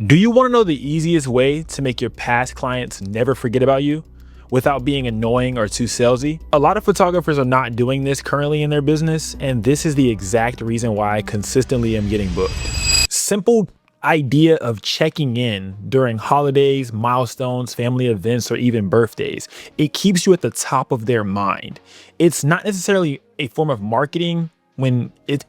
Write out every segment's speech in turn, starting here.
Do you want to know the easiest way to make your past clients never forget about you without being annoying or too salesy? A lot of photographers are not doing this currently in their business, and this is the exact reason why I consistently am getting booked. Simple idea of checking in during holidays, milestones, family events, or even birthdays. It keeps you at the top of their mind. It's not necessarily a form of marketing when it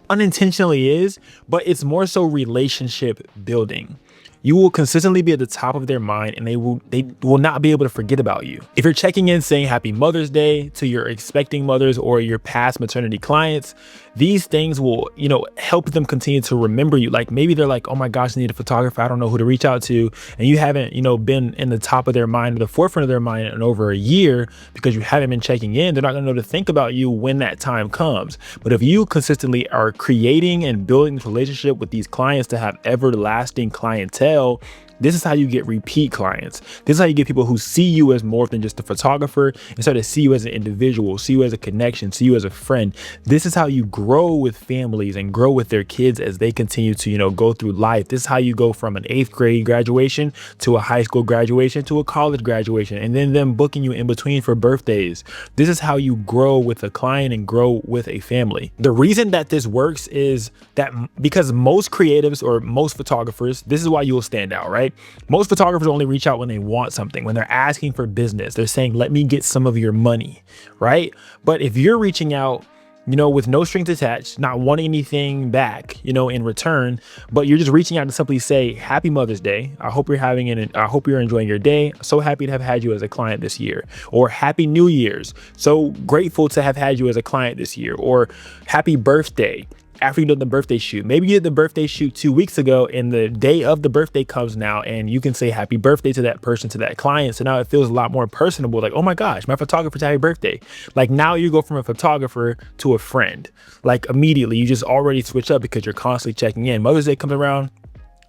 unintentionally is, but it's more so relationship building. You will consistently be at the top of their mind, and they will not be able to forget about you. If you're checking in saying Happy Mother's Day to your expecting mothers or your past maternity clients, these things will, help them continue to remember you. Like maybe they're like, oh my gosh, I need a photographer, I don't know who to reach out to. And you haven't, been in the top of their mind or the forefront of their mind in over a year because you haven't been checking in. They're not gonna know to think about you when that time comes. But if you consistently are creating and building this relationship with these clients to have everlasting clientele, this is how you get repeat clients. This is how you get people who see you as more than just a photographer and start to see you as an individual, see you as a connection, see you as a friend. This is how you grow with families and grow with their kids as they continue to, go through life. This is how you go from an 8th grade graduation to a high school graduation to a college graduation, and then them booking you in between for birthdays. This is how you grow with a client and grow with a family. The reason that this works is that because most creatives or most photographers, this is why you will stand out, right? Most photographers only reach out when they want something, when they're asking for business. They're saying, let me get some of your money, right? But if you're reaching out, with no strings attached, not wanting anything back, in return, but you're just reaching out to simply say, Happy Mother's Day. I hope you're enjoying your day. So happy to have had you as a client this year. Or Happy New Year's. So grateful to have had you as a client this year. Or Happy Birthday. After you did the birthday shoot, maybe you did the birthday shoot 2 weeks ago and the day of the birthday comes now and you can say happy birthday to that person, to that client. So now it feels a lot more personable. Like, oh my gosh, my photographer's happy birthday. Like now you go from a photographer to a friend. Like immediately you just already switch up because you're constantly checking in. Mother's Day comes around.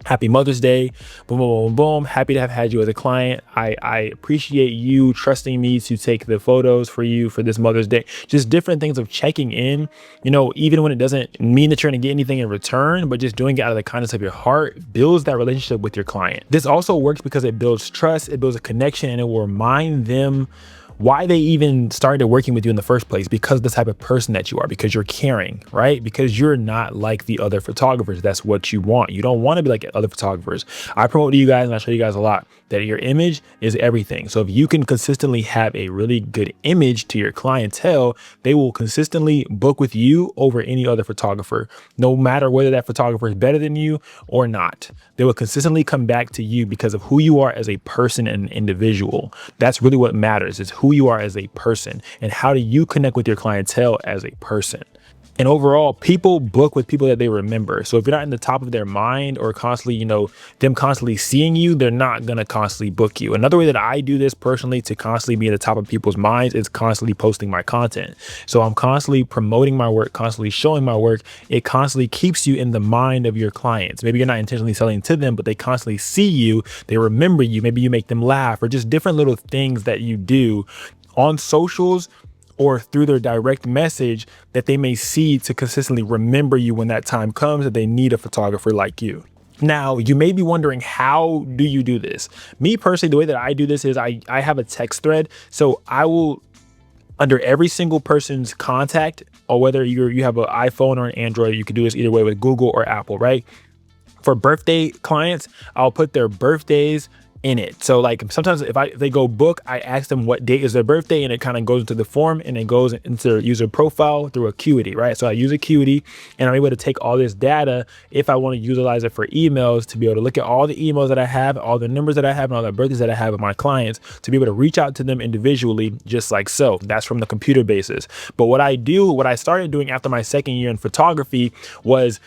Happy Mother's Day, boom, boom, boom, boom. Happy to have had you as a client. I appreciate you trusting me to take the photos for you for this Mother's Day. Just different things of checking in, even when it doesn't mean that you're gonna get anything in return, but just doing it out of the kindness of your heart builds that relationship with your client. This also works because it builds trust, it builds a connection, and it will remind them why they even started working with you in the first place, because of the type of person that you are, because you're caring, right? Because you're not like the other photographers. That's what you want. You don't want to be like other photographers. I promote to you guys and I show you guys a lot that your image is everything. So if you can consistently have a really good image to your clientele, they will consistently book with you over any other photographer, no matter whether that photographer is better than you or not. They will consistently come back to you because of who you are as a person and an individual. That's really what matters, is who you are as a person and how do you connect with your clientele as a person. And overall, people book with people that they remember. So if you're not in the top of their mind or constantly, them constantly seeing you, they're not going to constantly book you. Another way that I do this personally to constantly be at the top of people's minds is constantly posting my content. So I'm constantly promoting my work, constantly showing my work. It constantly keeps you in the mind of your clients. Maybe you're not intentionally selling to them, but they constantly see you, they remember you. Maybe you make them laugh, or just different little things that you do on socials or through their direct message that they may see to consistently remember you when that time comes that they need a photographer like you. Now, you may be wondering, how do you do this? Me personally, the way that I do this is I have a text thread. So I will, under every single person's contact, or whether you have an iPhone or an Android, you can do this either way with Google or Apple, right? For birthday clients, I'll put their birthdays in it. So like sometimes if they go book, I ask them what date is their birthday, and it kind of goes into the form and it goes into their user profile through Acuity, right? So I use Acuity and I'm able to take all this data if I want to utilize it for emails, to be able to look at all the emails that I have, all the numbers that I have, and all the birthdays that I have of my clients, to be able to reach out to them individually, just like so. That's from the computer basis. But what I started doing after my 2nd year in photography was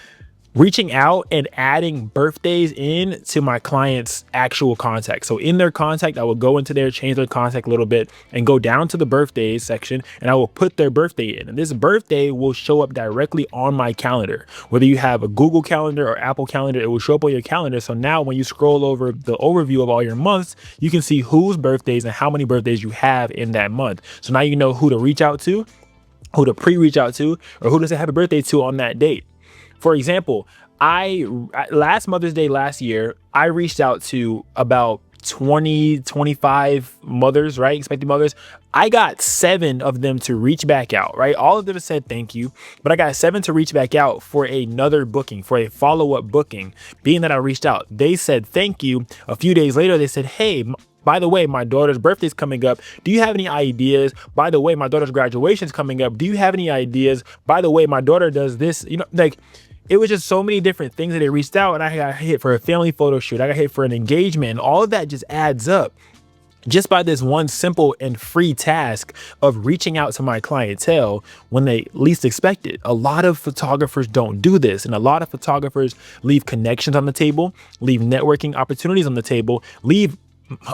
reaching out and adding birthdays in to my clients' actual contact. So in their contact, I will go into there, change their contact a little bit, and go down to the birthdays section, and I will put their birthday in. And this birthday will show up directly on my calendar. Whether you have a Google Calendar or Apple Calendar, it will show up on your calendar. So now when you scroll over the overview of all your months, you can see whose birthdays and how many birthdays you have in that month. So now you know who to reach out to, who to pre-reach out to, or who to say happy birthday to on that date. For example, last Mother's Day last year, I reached out to about 25 mothers, right? Expected mothers. I got 7 of them to reach back out, right? All of them said thank you, but I got 7 to reach back out for another booking, for a follow-up booking. Being that I reached out, they said thank you. A few days later, they said, hey, by the way, my daughter's birthday's coming up. Do you have any ideas? By the way, my daughter's graduation's coming up. Do you have any ideas? By the way, my daughter does this, like, it was just so many different things that they reached out, and I got hit for a family photo shoot. I got hit for an engagement, and all of that just adds up just by this one simple and free task of reaching out to my clientele when they least expect it. A lot of photographers don't do this, and a lot of photographers leave connections on the table, leave networking opportunities on the table, leave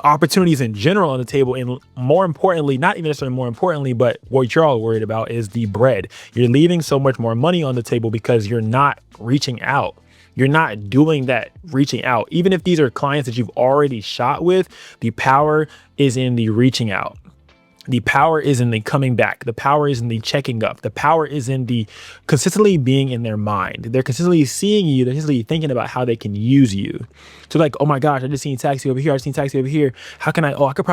opportunities in general on the table, and more importantly, not even necessarily more importantly, but what you're all worried about is the bread. You're leaving so much more money on the table because you're not reaching out. You're not doing that reaching out. Even if these are clients that you've already shot with, the power is in the reaching out. The power is in the coming back. The power is in the checking up. The power is in the consistently being in their mind. They're consistently seeing you. They're consistently thinking about how they can use you. So like, oh my gosh, I just seen Taxi over here. I just seen Taxi over here. How can I could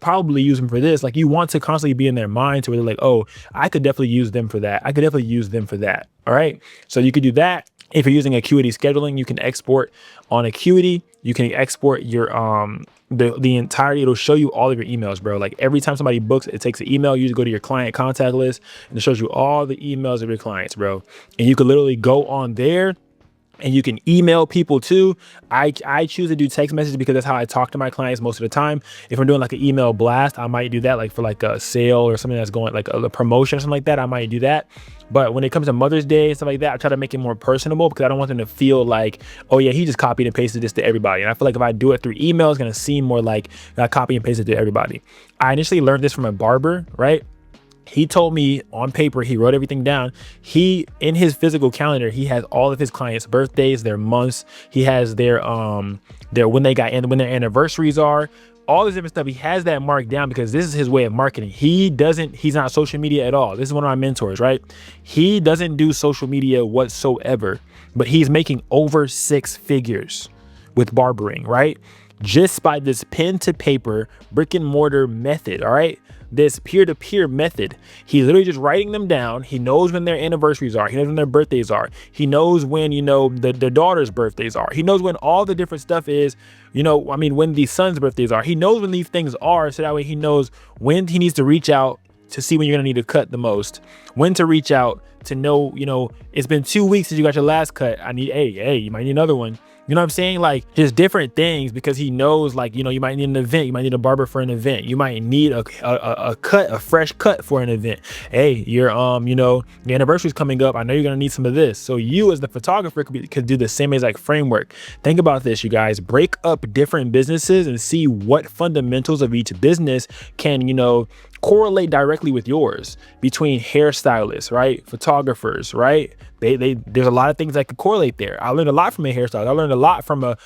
probably use them for this. Like, you want to constantly be in their mind to where they're like, oh, I could definitely use them for that. I could definitely use them for that. All right. So you could do that. If you're using Acuity scheduling, you can export on Acuity. You can export your the entirety. It'll show you all of your emails, bro. Like, every time somebody books, it takes an email. You just go to your client contact list, and it shows you all the emails of your clients, bro. And you can literally go on there and you can email people too. I choose to do text messages because that's how I talk to my clients most of the time. If I'm doing like an email blast, I might do that, like for like a sale or something that's going, like a promotion or something like that, I might do that. But when it comes to Mother's Day and stuff like that, I try to make it more personable because I don't want them to feel like, oh yeah, he just copied and pasted this to everybody. And I feel like if I do it through email, it's gonna seem more like I copy and paste it to everybody. I initially learned this from a barber, right? He told me on paper, he wrote everything down. In his physical calendar, he has all of his clients' birthdays, their months. He has their when their anniversaries are, all this different stuff. He has that marked down because this is his way of marketing. He's not social media at all. This is one of my mentors, right? He doesn't do social media whatsoever, but he's making over 6 figures with barbering, right? Just by this pen to paper, brick and mortar method, all right? This peer-to-peer method. He's literally just writing them down. He knows when their anniversaries are. He knows when their birthdays are. He knows when, their daughter's birthdays are. He knows when all the different stuff is, when the son's birthdays are. He knows when these things are, so that way he knows when he needs to reach out to see when you're gonna need to cut the most, when to reach out to know, it's been 2 weeks since you got your last cut. Hey, you might need another one. You know what I'm saying? Like, just different things, because he knows, like, you might need an event. You might need a barber for an event. You might need a fresh cut for an event. Hey, your the anniversary's coming up. I know you're gonna need some of this. So you, as the photographer, could do the same exact framework. Think about this, you guys. Break up different businesses and see what fundamentals of each business can, correlate directly with yours. Between hairstylists, right? Photographers, right? There's a lot of things that could correlate there. I learned a lot from a hairstylist. I learned a lot from a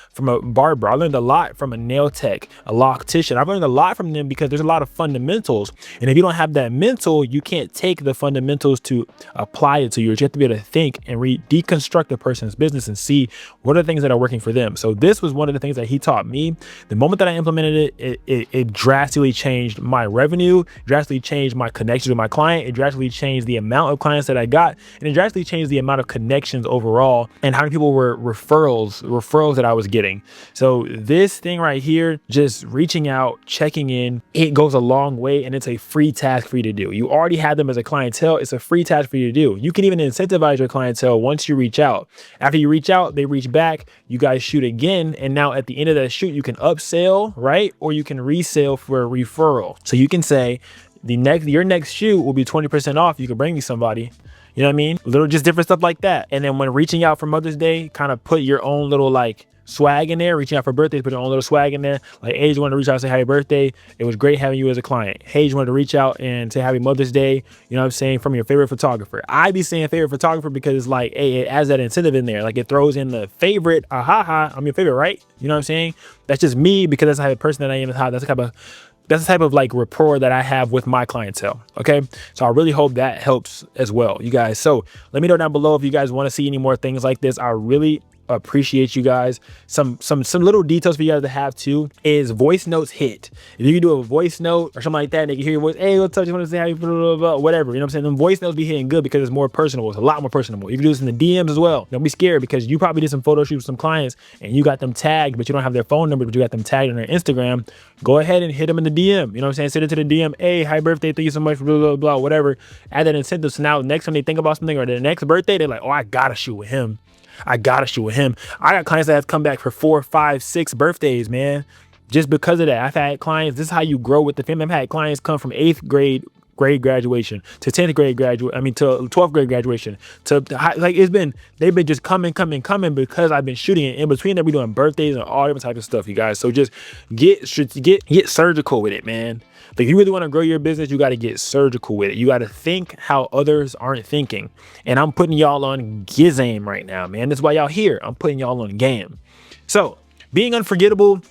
barber. I learned a lot from a nail tech, a loctician. I've learned a lot from them because there's a lot of fundamentals. And if you don't have that mental, you can't take the fundamentals to apply it to yours. You have to be able to think and deconstruct a person's business and see what are the things that are working for them. So this was one of the things that he taught me. The moment that I implemented it drastically changed my revenue, drastically changed my connections with my client. It drastically changed the amount of clients that I got, and it drastically changed the amount of connections overall and how many people were referrals that I was getting. So this thing right here, just reaching out, checking in, it goes a long way, and it's a free task for you to do. You already have them as a clientele. It's a free task for you to do. You can even incentivize your clientele once you reach out. After you reach out, they reach back, you guys shoot again, and now at the end of that shoot, you can upsell, right? Or you can resell for a referral. So you can say, your next shoot will be 20% off. You can bring me somebody. You know what I mean? Little, just different stuff like that. And then when reaching out for Mother's Day, kind of put your own little like swag in there. Reaching out for birthdays, put your own little swag in there. Like, hey, you wanted to reach out and say happy birthday. It was great having you as a client. Hey, you wanted to reach out and say happy Mother's Day. You know what I'm saying? From your favorite photographer. I be saying favorite photographer because it's like, hey, it adds that incentive in there. Like, it throws in the favorite. I'm your favorite, right? You know what I'm saying? That's just me, because that's the type of person that I am. That's the type of like rapport that I have with my clientele. Okay. So I really hope that helps as well, you guys. So let me know down below if you guys want to see any more things like this. I really appreciate you guys. Some little details for you guys to have too is voice notes hit. If you can do a voice note or something like that, and they can hear your voice, hey, what's up, just want to say how you blah, blah, blah, whatever, you know what I'm saying? Them voice notes be hitting good because it's more personable. It's a lot more personable. You can do this in the DMs as well. Don't be scared, because you probably did some photo shoots with some clients and you got them tagged, but you don't have their phone number, but you got them tagged on their Instagram. Go ahead and hit them in the DM. You know what I'm saying? Send it to the DM. Hey, happy birthday, thank you so much, blah, blah, blah, whatever. Add that incentive. So now next time they think about something or their next birthday, they're like, oh, I gotta shoot with him. I gotta shoot with him. I got clients that have come back for 4, 5, 6 birthdays, man. Just because of that. I've had clients, this is how you grow with the family. I've had clients come from 8th grade graduation to 10th grade graduate, to 12th grade graduation to like, they've been just coming because I've been shooting it. In between that, we doing birthdays and all different types of stuff, you guys. So just get surgical with it, man. Like, if you really want to grow your business, you got to get surgical with it. You got to think how others aren't thinking. And I'm putting y'all on game right now, man. That's why y'all here. I'm putting y'all on game. So being unforgettable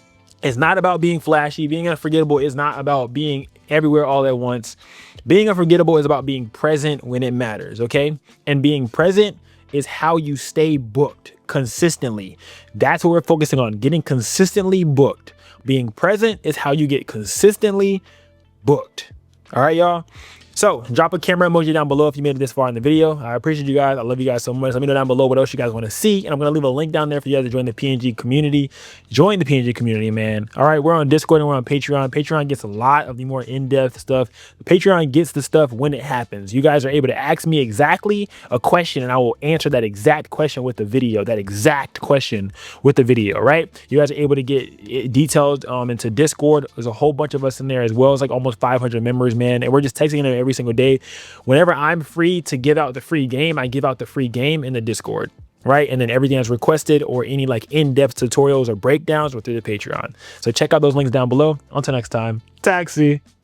is not about being flashy. Being unforgettable is not about being everywhere all at once. Being unforgettable is about being present when it matters, okay? And being present is how you stay booked consistently. That's what we're focusing on, getting consistently booked. Being present is how you get consistently booked. All right, y'all. So drop a camera emoji down below if you made it this far in the video. I appreciate you guys. I love you guys so much. Let me know down below what else you guys want to see. And I'm going to leave a link down there for you guys to join the PNG community. Join the PNG community, man. All right, we're on Discord and we're on Patreon. Patreon gets a lot of the more in-depth stuff. Patreon gets the stuff when it happens. You guys are able to ask me exactly a question and I will answer that exact question with the video, right? You guys are able to get details into Discord. There's a whole bunch of us in there, as well as like almost 500 members, man. And we're just texting them every single day. Whenever I'm free to give out the free game, I give out the free game in the Discord, right? And then everything that's requested or any like in-depth tutorials or breakdowns are through the Patreon. So check out those links down below. Until next time, Taxi.